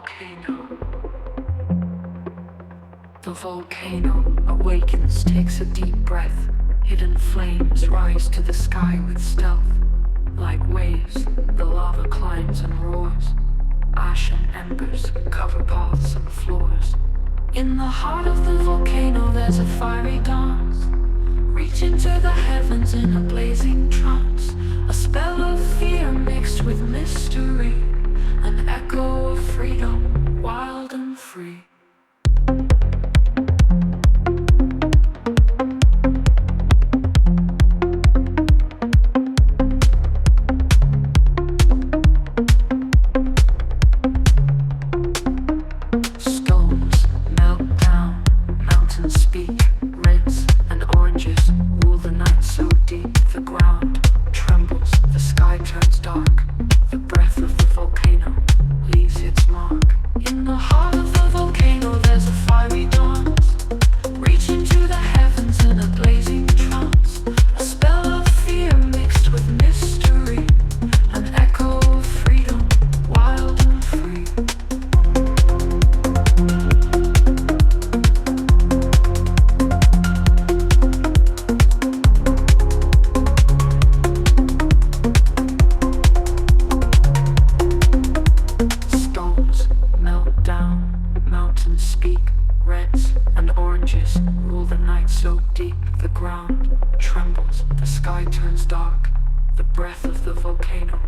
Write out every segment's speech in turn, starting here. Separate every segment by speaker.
Speaker 1: volcano. The volcano awakens, takes a deep breath. Hidden flames rise to the sky with stealth. Like waves, the lava climbs and roars. Ashen embers cover paths and floors. In the heart of the volcano there's a fiery dance. Reach into the heavens in a blazing trance. A spell of fear mixed with mystery. An echo of freedom, wild and free. Stones melt down, mountains speak. Reds and oranges rule the night so deep. The ground trembles, the sky turns dark. The breath of the volcano leaves its mark. In the heart of the volcano there's a fiery dance. Reach into the heavens in a blazing trance. A spell of fear mixed with mystery. An echo of freedom, wild and free. Stones melt down, mountains speak. Reds and oranges rule the night so deep. The ground trembles, the sky turns dark. The breath of the volcano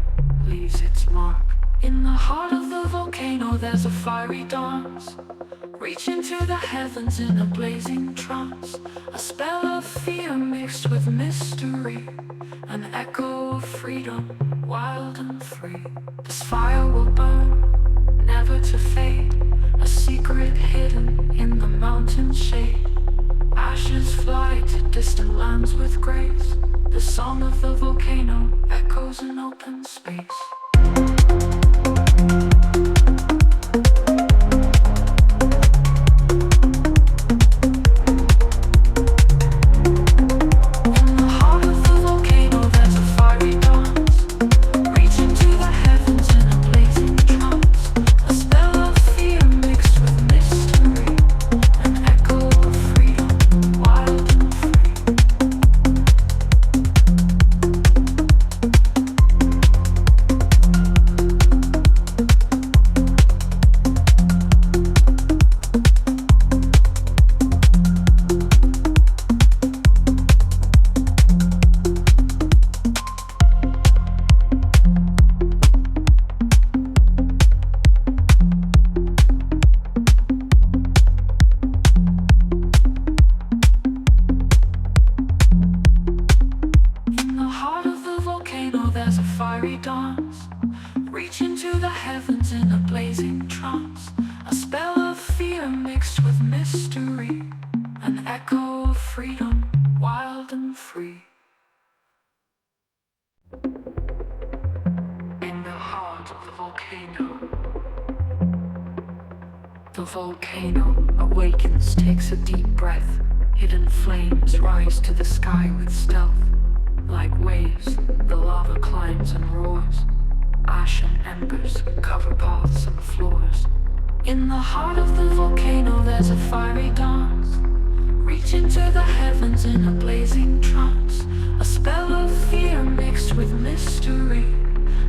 Speaker 1: leaves its mark. In the heart of the volcano there's a fiery dance. Reach into the heavens in a blazing trance. A spell of fear mixed with mystery. An echo of freedom, wild and free. This fire will burn, never to fade. A secret hidden in the mountain shade. Ashes fly to distant lands with grace. The song of the volcano echoes in open space. There's a fiery dance. Reach into the heavens in a blazing trance. A spell of fear mixed with mystery. An echo of freedom, wild and free. In the heart of the volcano. The volcano awakens, takes a deep breath. Hidden flames rise to the sky with stealth. Like waves, the lava climbs and roars. Ashen embers cover paths and floors. In the heart of the volcano there's a fiery dance. Reach into the heavens in a blazing trance. A spell of fear mixed with mystery.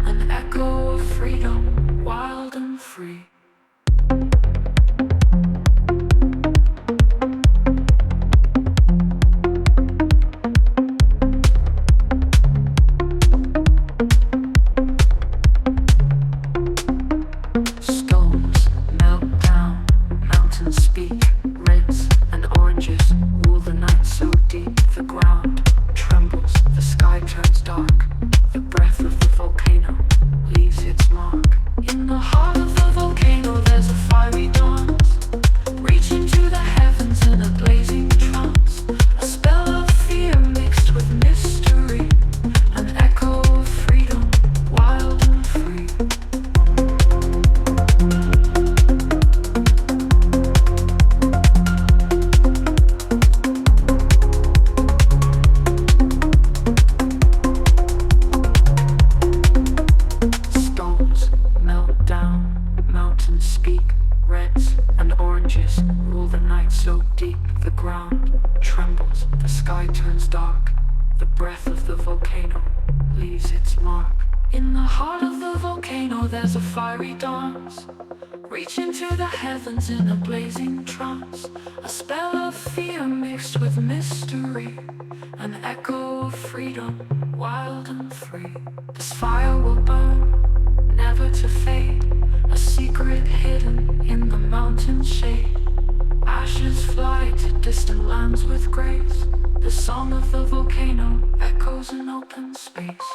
Speaker 1: An echo of freedom, wild and free. Stones melt down, mountains speak. Reds and oranges rule the night so deep. The ground trembles, the sky turns dark. The breath of the volcano leaves its mark. In the heart of the volcano so deep the ground trembles, the sky turns dark. The breath of the volcano leaves its mark. In the heart of the volcano there's a fiery dance. Reach into the heavens in a blazing trance. A spell of fear mixed with mystery. An echo of freedom, wild and free. This fire will burn, never to fade. A secret hidden in the mountain shade. Ashes fly to distant lands with grace. The song of the volcano echoes in open space.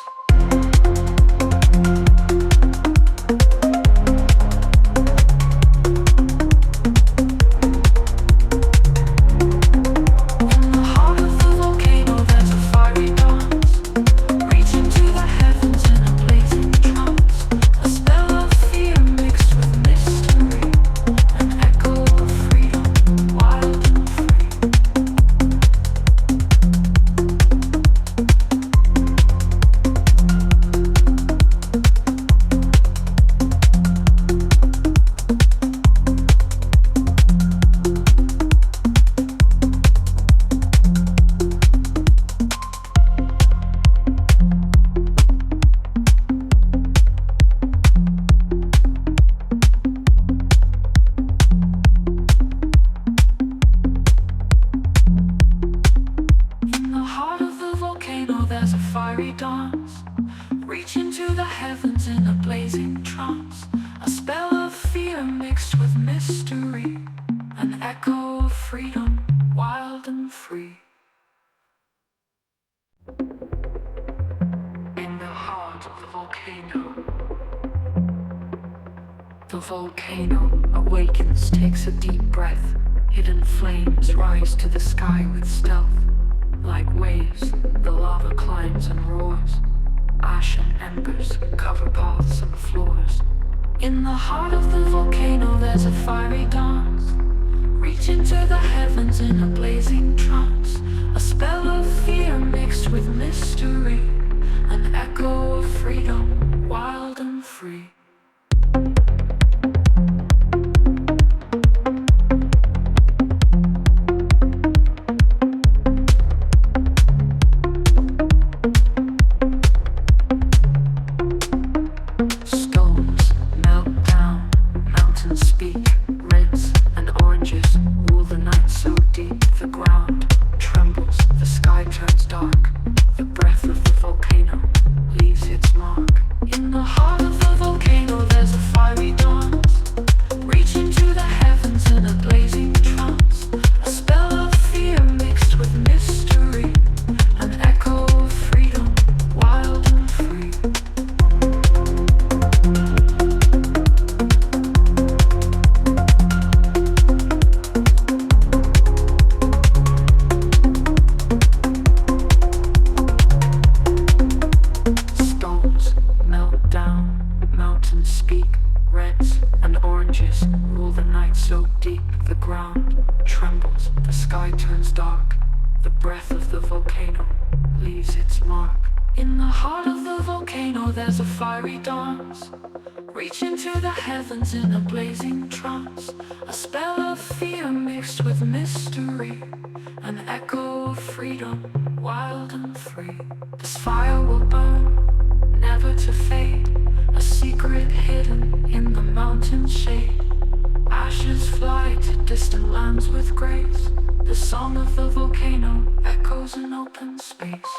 Speaker 1: The volcano awakens, takes a deep breath. Hidden flames rise to the sky with stealth. Like waves, the lava climbs and roars. Ash and embers cover paths and floors. In the heart of the volcano there's a fiery dance. Reach into the heavens in a blazing trance. A spell of fear mixed with mystery. An echo of freedom, wild and free. In a blazing trance, a spell of fear mixed with mystery, an echo of freedom, wild and free. This fire will burn, never to fade, a secret hidden in the mountain shade. Ashes fly to distant lands with grace. The song of the volcano echoes in open space.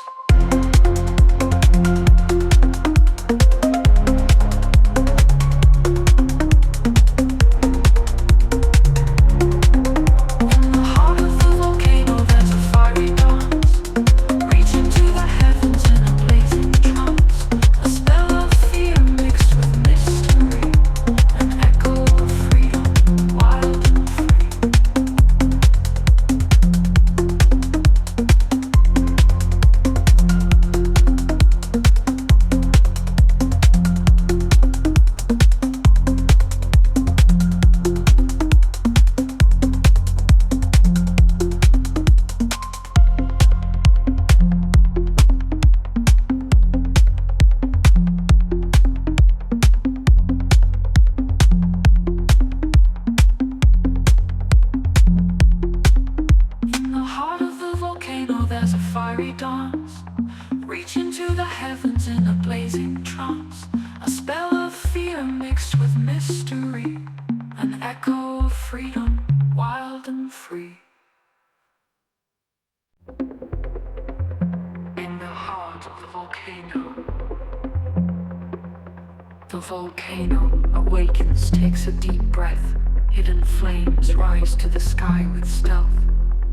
Speaker 1: The volcano awakens, takes a deep breath. Hidden flames rise to the sky with stealth.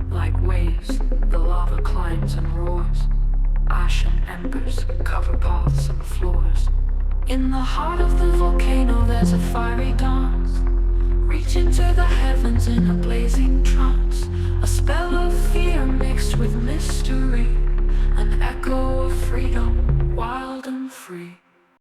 Speaker 1: Like waves, the lava climbs and roars. Ashen embers cover paths and floors. In the heart of the volcano there's a fiery dance. Reach into the heavens in a blazing trance. A spell of fear mixed with mystery. An echo of freedom, wild